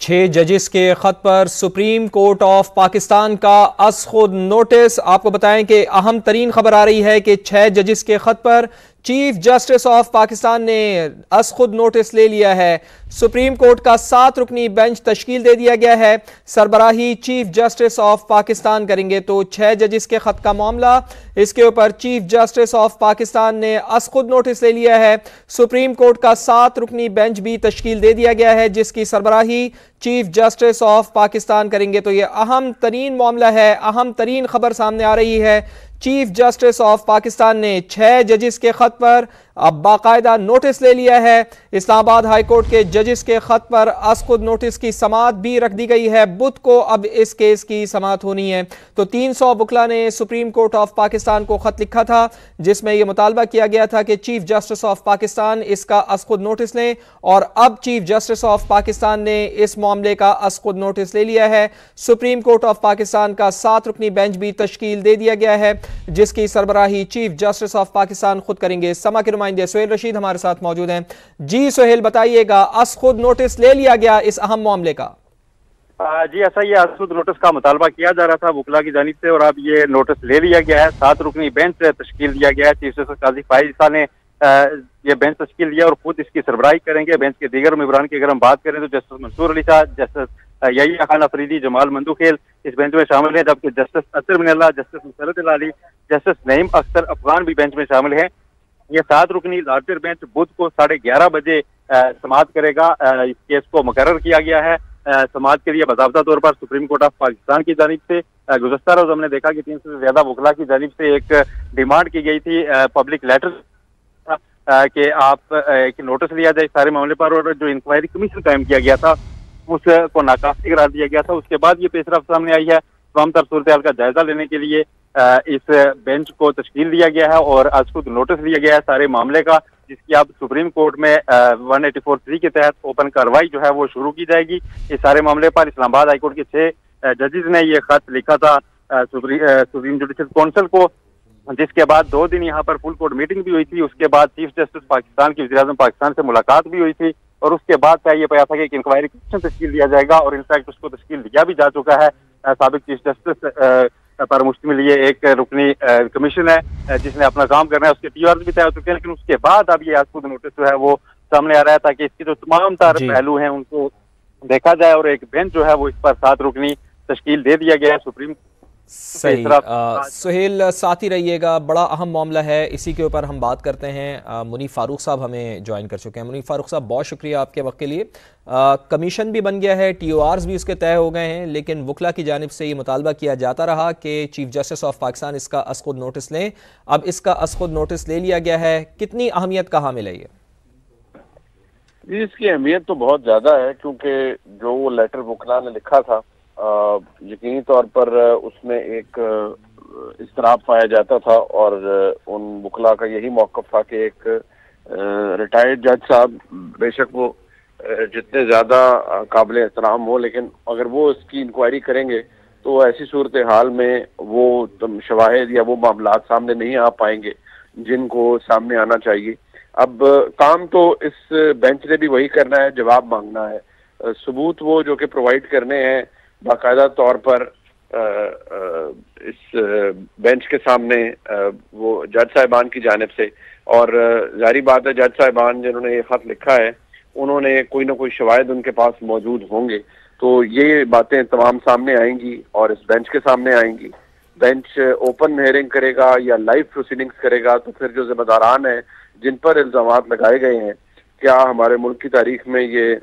6 जजिस के खत पर सुप्रीम कोर्ट ऑफ पाकिस्तान का अस खुद नोटिस। आपको बताएं कि अहम तरीन खबर आ रही है कि 6 जजिस के खत पर चीफ जस्टिस ऑफ पाकिस्तान ने अस खुद नोटिस ले लिया है। सुप्रीम कोर्ट का 7 रुकनी बेंच तश्कील दे दिया गया है। सरबराही चीफ जस्टिस ऑफ पाकिस्तान करेंगे। तो 6 जजिस के खत का मामला, इसके ऊपर चीफ जस्टिस ऑफ पाकिस्तान ने अस खुद नोटिस ले लिया है। सुप्रीम कोर्ट का 7 रुकनी बेंच भी तश्कील दे दिया गया है, जिसकी सरबराही चीफ जस्टिस ऑफ पाकिस्तान करेंगे। तो यह अहम तरीन मामला है, अहम तरीन खबर सामने आ रही है। चीफ जस्टिस ऑफ पाकिस्तान ने 6 जजिस के खत पर अब बाकायदा नोटिस ले लिया है। इस्लामाबाद हाई कोर्ट के जजिस के खत पर अस खुद नोटिस की समाअत भी रख दी गई है। बुध को अब इस केस की समाअत होनी है। तो 300 बुकला ने सुप्रीम कोर्ट ऑफ पाकिस्तान को खत लिखा था, जिसमें यह मुतालबा किया गया था कि चीफ जस्टिस ऑफ पाकिस्तान इसका अस खुद नोटिस लें, और अब चीफ जस्टिस ऑफ पाकिस्तान ने इस मामले का अस खुद नोटिस ले लिया है। सुप्रीम कोर्ट ऑफ पाकिस्तान का 7 रुकनी बेंच भी तश्कील दे दिया गया है, जिसकी सरबराही चीफ जस्टिस ऑफ पाकिस्तान खुद करेंगे। समा के नुमाइंदे सुहेल रशीद हमारे साथ मौजूद हैं। जी सुहेल, बताइएगा, अस खुद नोटिस ले लिया गया इस अहम मामले का? जी, ऐसा ही अस खुद नोटिस का मुतालबा किया जा रहा था वुकला की जानिब से, और अब ये नोटिस ले लिया गया है। 7 रुकनी बेंच तश्कील दिया गया है। चीफ जस्टिस काजी फाइज ईसा ने ये बेंच तश्कील दिया और खुद इसकी सरबराही करेंगे। बेंच के दीगर मेंबरान की अगर हम बात करें तो जस्टिस मंसूर अली शाह, जस्टिस यहिया खान अफरीदी, जमाल मंदूखेल इस बेंच में शामिल हैं, जबकि जस्टिस असर मिनल्ला, जस्टिस मुसरत अली, जस्टिस नईम अख्तर अफगान भी बेंच में शामिल हैं। ये 7 रुकनी लार्जर बेंच बुध को 11:30 बजे समाअत करेगा। इस केस को मुकर्रर किया गया है समाअत के लिए बाज़ाब्ता तौर पर सुप्रीम कोर्ट ऑफ पाकिस्तान की जानिब से। गुज़श्ता रोज हमने देखा कि 300 से ज्यादा वकला की जानिब से एक डिमांड की गई थी पब्लिक लेटर कि आप एक नोटिस लिया जाए सारे मामले पर, और जो इंक्वायरी कमीशन कायम किया गया था उसको नाकाफी करार दिया गया था। उसके बाद ये पेशरफ्त सामने आई है। तमाम तर सूरत हाल का जायजा लेने के लिए इस बेंच को तश्कील दिया गया है और आज खुद नोटिस लिया गया है सारे मामले का, जिसकी अब सुप्रीम कोर्ट में 184(3) के तहत ओपन कार्रवाई जो है वो शुरू की जाएगी। इस सारे मामले पर इस्लामाबाद हाईकोर्ट के 6 जजेस ने ये खत लिखा था सुप्रीम जुडिशल काउंसिल को, जिसके बाद 2 दिन यहाँ पर फुल कोर्ट मीटिंग भी हुई थी। उसके बाद चीफ जस्टिस पाकिस्तान की वज़ीर-ए-आज़म पाकिस्तान से मुलाकात भी हुई थी, और उसके बाद चाहिए पाया था कि एक इंक्वायरी कमीशन तश्कील दिया जाएगा, और इनफैक्ट उसको तश्कील दिया भी जा चुका है। साबिक चीफ जस्टिस पर मुश्तमिल ये एक रुकनी कमीशन है जिसने अपना काम करना है। उसके TRs भी तय हो चुके हैं, लेकिन उसके बाद अब ये आज खुद नोटिस जो है वो सामने आ रहा है ताकि इसके जो तमाम तार पहलू हैं उनको देखा जाए, और एक बेंच जो है वो इस पर 7 रुकनी तश्कील दे दिया गया है सुप्रीम। सही। सुहेल, साथ ही रहिएगा, बड़ा अहम मामला है, इसी के ऊपर हम बात करते हैं। मुनीफ फारूक साहब हमें ज्वाइन कर चुके हैं। मुनीफ फारूक साहब, बहुत शुक्रिया आपके वक्त के लिए। कमीशन भी बन गया है, TORs भी उसके तय हो गए हैं, लेकिन वकला की जानिब से ये मुतालबा किया जाता रहा कि चीफ जस्टिस ऑफ पाकिस्तान इसका अस खुद नोटिस लें। अब इसका अस खुद नोटिस ले लिया गया है, कितनी अहमियत का हामिल है ये? इसकी अहमियत तो बहुत ज़्यादा है, क्योंकि जो वो लेटर वकला ने लिखा था यकीनी तौर पर उसमें एक इस्तराब पाया जाता था, और उन वकला का यही मौक़िफ़ था कि एक रिटायर्ड जज साहब, बेशक वो जितने ज़्यादा काबिल एहतराम हो, लेकिन अगर वो इसकी इंक्वायरी करेंगे तो ऐसी सूरत हाल में वो शवाहिद या वो मामलात सामने नहीं आ पाएंगे जिनको सामने आना चाहिए। अब काम तो इस बेंच ने भी वही करना है, जवाब मांगना है, सबूत वो जो कि प्रोवाइड करने हैं बाकायदा तौर पर इस बेंच के सामने वो जज साहिबान की जानिब से। और जारी बात है, जज साहिबान जिन्होंने ये खत लिखा है उन्होंने कोई ना कोई शवाहिद उनके पास मौजूद होंगे, तो ये बातें तमाम सामने आएंगी और इस बेंच के सामने आएंगी। बेंच ओपन हेयरिंग करेगा या लाइव प्रोसीडिंग्स करेगा, तो फिर जो जिम्मेदारान हैं जिन पर इल्जामात लगाए गए हैं, क्या हमारे मुल्क की तारीख में ये